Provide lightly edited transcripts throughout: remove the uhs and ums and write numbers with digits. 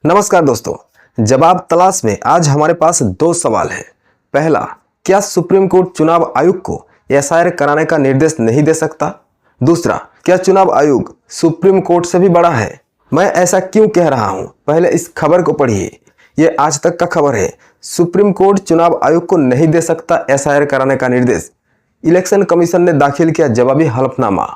नमस्कार दोस्तों, जवाब तलाश में आज हमारे पास दो सवाल हैं। पहला, क्या सुप्रीम कोर्ट चुनाव आयोग को एसआईआर कराने का निर्देश नहीं दे सकता? दूसरा, क्या चुनाव आयोग सुप्रीम कोर्ट से भी बड़ा है? मैं ऐसा क्यों कह रहा हूं, पहले इस खबर को पढ़िए। ये आज तक का खबर है। सुप्रीम कोर्ट चुनाव आयोग को नहीं दे सकता एसआईआर कराने का निर्देश। इलेक्शन कमीशन ने दाखिल किया जवाबी हलफनामा।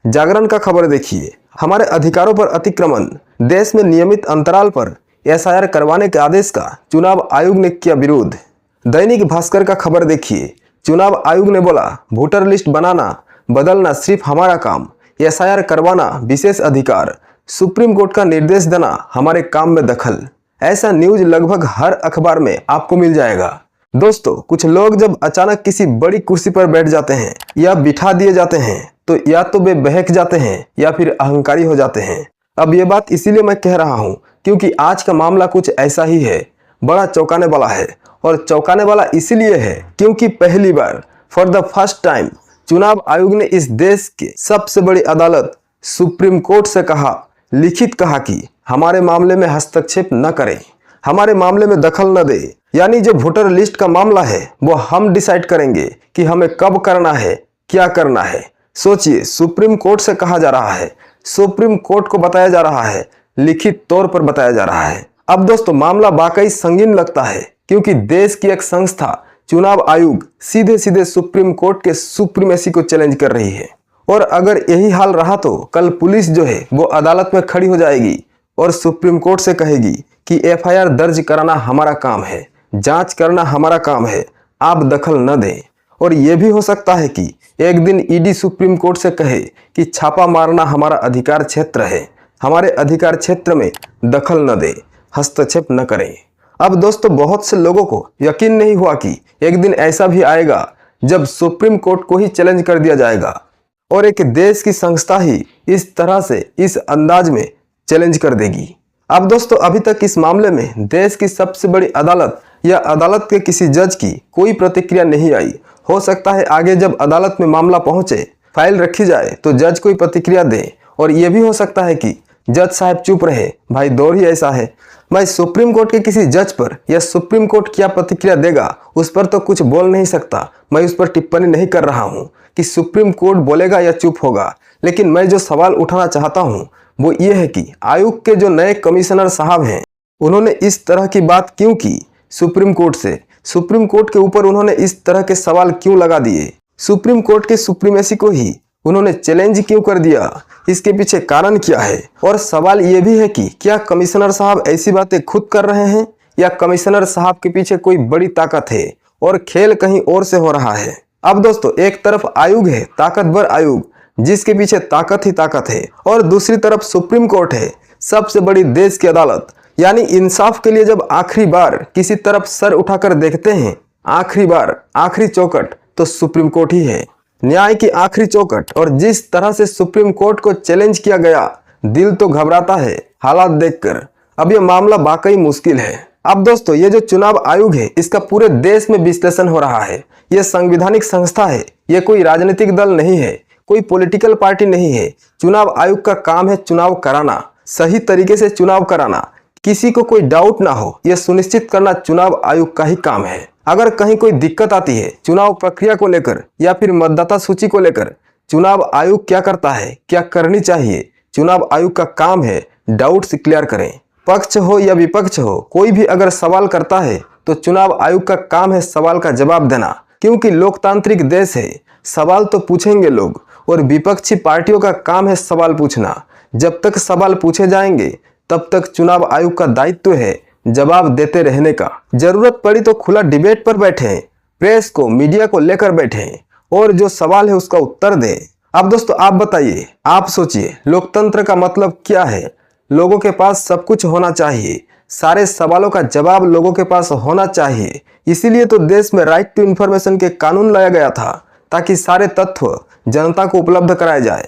जागरण का खबर देखिए। हमारे अधिकारों पर अतिक्रमण, देश में नियमित अंतराल पर एसआईआर करवाने के आदेश का चुनाव आयोग ने किया विरोध। दैनिक भास्कर का खबर देखिए। चुनाव आयोग ने बोला, वोटर लिस्ट बनाना बदलना सिर्फ हमारा काम, एसआईआर करवाना विशेष अधिकार, सुप्रीम कोर्ट का निर्देश देना हमारे काम में दखल। ऐसा न्यूज लगभग हर अखबार में आपको मिल जाएगा। दोस्तों, कुछ लोग जब अचानक किसी बड़ी कुर्सी पर बैठ जाते हैं या बिठा दिए जाते हैं तो या तो वे बहक जाते हैं या फिर अहंकारी हो जाते हैं। अब ये बात इसीलिए मैं कह रहा हूँ क्योंकि आज का मामला कुछ ऐसा ही है। बड़ा चौंकाने वाला है, और चौंकाने वाला इसलिए है क्योंकि पहली बार फॉर द फर्स्ट टाइम चुनाव आयोग ने इस देश के सबसे बड़ी अदालत सुप्रीम कोर्ट से लिखित कहा कि हमारे मामले में हस्तक्षेप न करें, हमारे मामले में दखल न दे। यानी जो वोटर लिस्ट का मामला है वो हम डिसाइड करेंगे कि हमें कब करना है, क्या करना है। सोचिए, सुप्रीम कोर्ट से कहा जा रहा है, सुप्रीम कोर्ट को बताया जा रहा है, लिखित तौर पर बताया जा रहा है। अब दोस्तों, मामला वाकई संगीन लगता है क्योंकि देश की एक संस्था चुनाव आयोग सीधे सीधे सुप्रीम कोर्ट के सुप्रीमेसी को चैलेंज कर रही है। और अगर यही हाल रहा तो कल पुलिस जो है वो अदालत में खड़ी हो जाएगी और सुप्रीम कोर्ट से कहेगी कि एफआईआर दर्ज कराना हमारा काम है, जांच करना हमारा काम है, आप दखल न दें। और यह भी हो सकता है कि एक दिन ईडी सुप्रीम कोर्ट से कहे कि छापा मारना हमारा अधिकार क्षेत्र है, हमारे अधिकार क्षेत्र में दखल न दें, हस्तक्षेप न करें। अब दोस्तों, बहुत से लोगों को यकीन नहीं हुआ कि एक दिन ऐसा भी आएगा जब सुप्रीम कोर्ट को ही चैलेंज कर दिया जाएगा और एक देश की संस्था ही इस तरह से, इस अंदाज में चैलेंज कर देगी। अब दोस्तों, अभी तक इस मामले में देश की सबसे बड़ी अदालत या अदालत के किसी जज की कोई प्रतिक्रिया नहीं आई। हो सकता है आगे जब अदालत में मामला पहुंचे, फाइल रखी जाए तो जज कोई प्रतिक्रिया दे। और यह भी हो सकता है कि जज साहब चुप रहे, भाई दौर ही ऐसा है। मैं सुप्रीम कोर्ट के किसी जज पर या सुप्रीम कोर्ट क्या प्रतिक्रिया देगा उस पर तो कुछ बोल नहीं सकता। मैं उस पर टिप्पणी नहीं कर रहा हूँ कि सुप्रीम कोर्ट बोलेगा या चुप होगा। लेकिन मैं जो सवाल उठाना चाहता हूँ वो ये है कि आयोग के जो नए कमिश्नर साहब हैं उन्होंने इस तरह की बात क्यों की सुप्रीम कोर्ट से? सुप्रीम कोर्ट के ऊपर उन्होंने इस तरह के सवाल क्यों लगा दिए? सुप्रीम कोर्ट के सुप्रीमेसी को ही उन्होंने चैलेंज क्यों कर दिया? इसके पीछे कारण क्या है? और सवाल ये भी है कि क्या कमिश्नर साहब ऐसी बातें खुद कर रहे हैं या कमिश्नर साहब के पीछे कोई बड़ी ताकत है और खेल कहीं और से हो रहा है? अब दोस्तों, एक तरफ आयोग है, ताकतवर आयोग जिसके पीछे ताकत ही ताकत है, और दूसरी तरफ सुप्रीम कोर्ट है, सबसे बड़ी देश की अदालत। यानी इंसाफ के लिए जब आखिरी बार किसी तरफ सर उठाकर देखते हैं, आखिरी बार, आखिरी चौखट तो सुप्रीम कोर्ट ही है, न्याय की आखिरी चौखट। और जिस तरह से सुप्रीम कोर्ट को चैलेंज किया गया, दिल तो घबराता है हालात देखकर। अब यह मामला वाकई मुश्किल है। अब दोस्तों, ये जो चुनाव आयोग है इसका पूरे देश में विश्लेषण हो रहा है। यह संवैधानिक संस्था है, यह कोई राजनीतिक दल नहीं है, कोई पॉलिटिकल पार्टी नहीं है। चुनाव आयोग का काम है चुनाव कराना, सही तरीके से चुनाव कराना, किसी को कोई डाउट ना हो यह सुनिश्चित करना चुनाव आयोग का ही काम है। अगर कहीं कोई दिक्कत आती है चुनाव प्रक्रिया को लेकर या फिर मतदाता सूची को लेकर, चुनाव आयोग क्या करता है, क्या करनी चाहिए, चुनाव आयोग का काम है डाउट्स क्लियर करें। पक्ष हो या विपक्ष हो, कोई भी अगर सवाल करता है तो चुनाव आयोग का काम है सवाल का जवाब देना। क्योंकि लोकतांत्रिक देश है, सवाल तो पूछेंगे लोग, और विपक्षी पार्टियों का काम है सवाल पूछना। जब तक सवाल पूछे जाएंगे तब तक चुनाव आयोग का दायित्व है जवाब देते रहने का। जरूरत पड़ी तो खुला डिबेट पर बैठें, प्रेस को, मीडिया को लेकर बैठें और जो सवाल है उसका उत्तर दें। अब दोस्तों, आप बताइए, आप सोचिए, लोकतंत्र का मतलब क्या है? लोगों के पास सब कुछ होना चाहिए, सारे सवालों का जवाब लोगों के पास होना चाहिए। इसीलिए तो देश में राइट टू इन्फॉर्मेशन के कानून लाया गया था, ताकि सारे तथ्य जनता को उपलब्ध कराए जाए,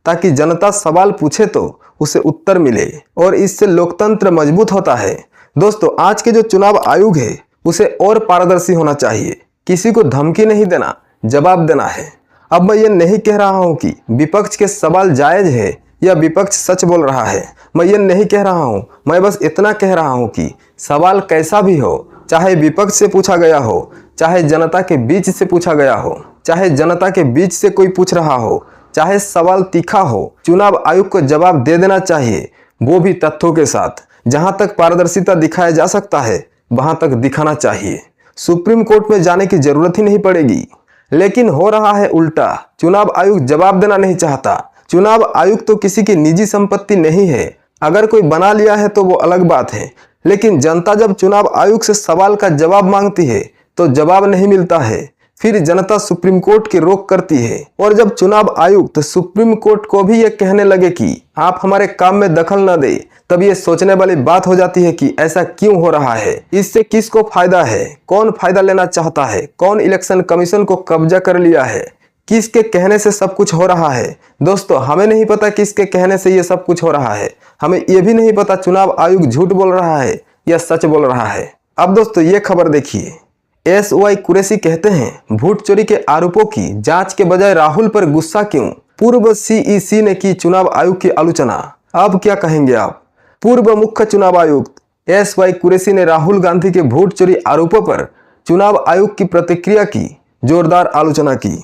ताकि जनता सवाल पूछे तो उसे उत्तर मिले, और इससे लोकतंत्र मजबूत होता है। दोस्तों, आज के जो चुनाव आयोग है उसे और पारदर्शी होना चाहिए, किसी को धमकी नहीं देना, जवाब देना है। अब मैं ये नहीं कह रहा हूं कि विपक्ष के सवाल जायज है या विपक्ष सच बोल रहा है। मैं ये नहीं कह रहा हूँ, मैं बस इतना कह रहा हूँ कि सवाल कैसा भी हो, चाहे विपक्ष से पूछा गया हो, चाहे जनता के बीच से पूछा गया हो, चाहे जनता के बीच से कोई पूछ रहा हो, चाहे सवाल तीखा हो, चुनाव आयोग को जवाब दे देना चाहिए, वो भी तथ्यों के साथ। जहां तक पारदर्शिता दिखाया जा सकता है वहां तक दिखाना चाहिए। सुप्रीम कोर्ट में जाने की जरूरत ही नहीं पड़ेगी। लेकिन हो रहा है उल्टा। चुनाव आयोग जवाब देना नहीं चाहता। चुनाव आयोग तो किसी की निजी संपत्ति नहीं है। अगर कोई बना लिया है तो वो अलग बात है, लेकिन जनता जब चुनाव आयोग से सवाल का जवाब मांगती है तो जवाब नहीं मिलता है। फिर जनता सुप्रीम कोर्ट की रोक करती है, और जब चुनाव आयुक्त सुप्रीम कोर्ट को भी ये कहने लगे कि आप हमारे काम में दखल न दे, तब ये सोचने वाली बात हो जाती है कि ऐसा क्यों हो रहा है, इससे किसको फायदा है, कौन फायदा लेना चाहता है, कौन इलेक्शन कमीशन को कब्जा कर लिया है, किसके कहने से सब कुछ हो रहा है। दोस्तों, हमें नहीं पता किसके कहने से ये सब कुछ हो रहा है। हमें ये भी नहीं पता चुनाव आयोग झूठ बोल रहा है या सच बोल रहा है। अब दोस्तों ये खबर देखिए। SY कुरैशी कहते हैं, वोट चोरी के आरोपों की जांच के बजाय राहुल पर गुस्सा क्यों? पूर्व CEC ने की चुनाव आयोग की आलोचना। अब क्या कहेंगे आप? पूर्व मुख्य चुनाव आयुक्त SY कुरैशी ने राहुल गांधी के वोट चोरी आरोपों पर चुनाव आयोग की प्रतिक्रिया की जोरदार आलोचना की।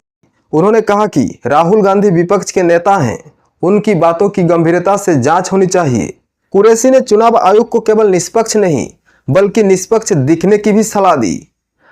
उन्होंने कहा कि राहुल गांधी विपक्ष के नेता हैं, उनकी बातों की गंभीरता से जांच होनी चाहिए। कुरैशी ने चुनाव आयोग को केवल निष्पक्ष नहीं बल्कि निष्पक्ष दिखने की भी सलाह दी।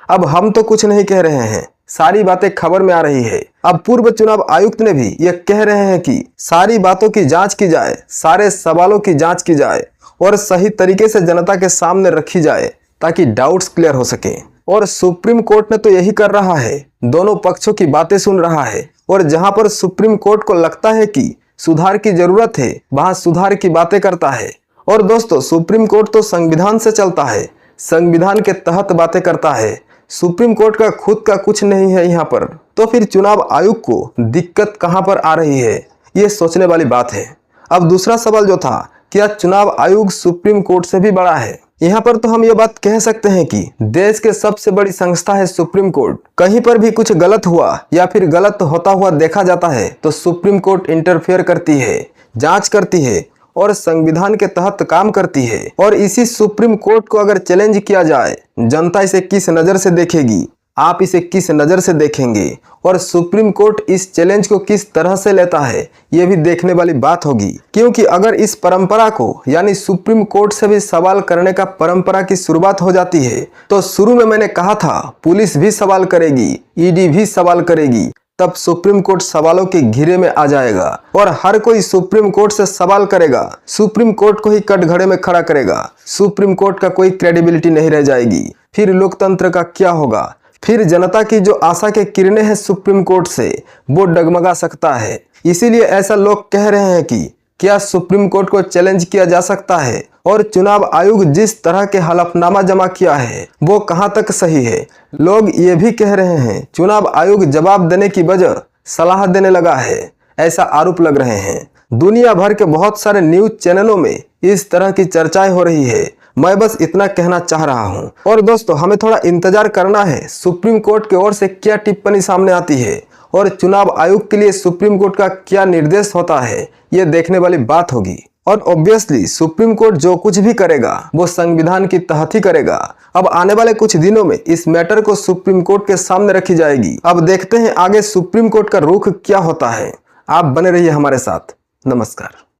अब हम तो कुछ नहीं कह रहे हैं, सारी बातें खबर में आ रही है। अब पूर्व चुनाव आयुक्त ने भी यह कह रहे हैं कि सारी बातों की जांच की जाए, सारे सवालों की जांच की जाए और सही तरीके से जनता के सामने रखी जाए ताकि डाउट्स क्लियर हो सके। और सुप्रीम कोर्ट ने तो यही कर रहा है, दोनों पक्षों की बातें सुन रहा है, और जहां पर सुप्रीम कोर्ट को लगता है कि सुधार की जरूरत है वहां सुधार की बातें करता है। और दोस्तों, सुप्रीम कोर्ट तो संविधान से चलता है, संविधान के तहत बातें करता है। सुप्रीम कोर्ट का खुद का कुछ नहीं है यहाँ पर। तो फिर चुनाव आयोग को दिक्कत कहाँ पर आ रही है, ये सोचने वाली बात है। अब दूसरा सवाल जो था, क्या चुनाव आयोग सुप्रीम कोर्ट से भी बड़ा है? यहाँ पर तो हम ये बात कह सकते हैं कि देश के सबसे बड़ी संस्था है सुप्रीम कोर्ट। कहीं पर भी कुछ गलत हुआ या फिर गलत होता हुआ देखा जाता है तो सुप्रीम कोर्ट इंटरफेयर करती है, जांच करती है और संविधान के तहत काम करती है। और इसी सुप्रीम कोर्ट को अगर चैलेंज किया जाए, जनता इसे किस नज़र से देखेगी, आप इसे किस नज़र से देखेंगे, और सुप्रीम कोर्ट इस चैलेंज को किस तरह से लेता है, ये भी देखने वाली बात होगी। क्योंकि अगर इस परंपरा को यानी सुप्रीम कोर्ट से भी सवाल करने का परंपरा की शुरुआत हो जाती है तो शुरू में मैंने कहा था पुलिस भी सवाल करेगी, ED भी सवाल करेगी, तब सुप्रीम कोर्ट सवालों के घेरे में आ जाएगा और हर कोई सुप्रीम कोर्ट से सवाल करेगा, सुप्रीम कोर्ट को ही कटघरे में खड़ा करेगा। सुप्रीम कोर्ट का कोई क्रेडिबिलिटी नहीं रह जाएगी। फिर लोकतंत्र का क्या होगा? फिर जनता की जो आशा के किरणें हैं सुप्रीम कोर्ट से, वो डगमगा सकता है। इसीलिए ऐसा लोग कह रहे हैं कि क्या सुप्रीम कोर्ट को चैलेंज किया जा सकता है, और चुनाव आयोग जिस तरह के हलफनामा जमा किया है वो कहां तक सही है। लोग ये भी कह रहे हैं चुनाव आयोग जवाब देने की बजाय सलाह देने लगा है, ऐसा आरोप लग रहे हैं। दुनिया भर के बहुत सारे न्यूज चैनलों में इस तरह की चर्चाएं हो रही है। मैं बस इतना कहना चाह रहा हूं। और दोस्तों, हमें थोड़ा इंतजार करना है सुप्रीम कोर्ट की ओर से क्या टिप्पणी सामने आती है और चुनाव आयोग के लिए सुप्रीम कोर्ट का क्या निर्देश होता है, ये देखने वाली बात होगी। और ऑब्वियसली सुप्रीम कोर्ट जो कुछ भी करेगा वो संविधान की तहत ही करेगा। अब आने वाले कुछ दिनों में इस मैटर को सुप्रीम कोर्ट के सामने रखी जाएगी। अब देखते हैं आगे सुप्रीम कोर्ट का रुख क्या होता है। आप बने रहिए हमारे साथ। नमस्कार।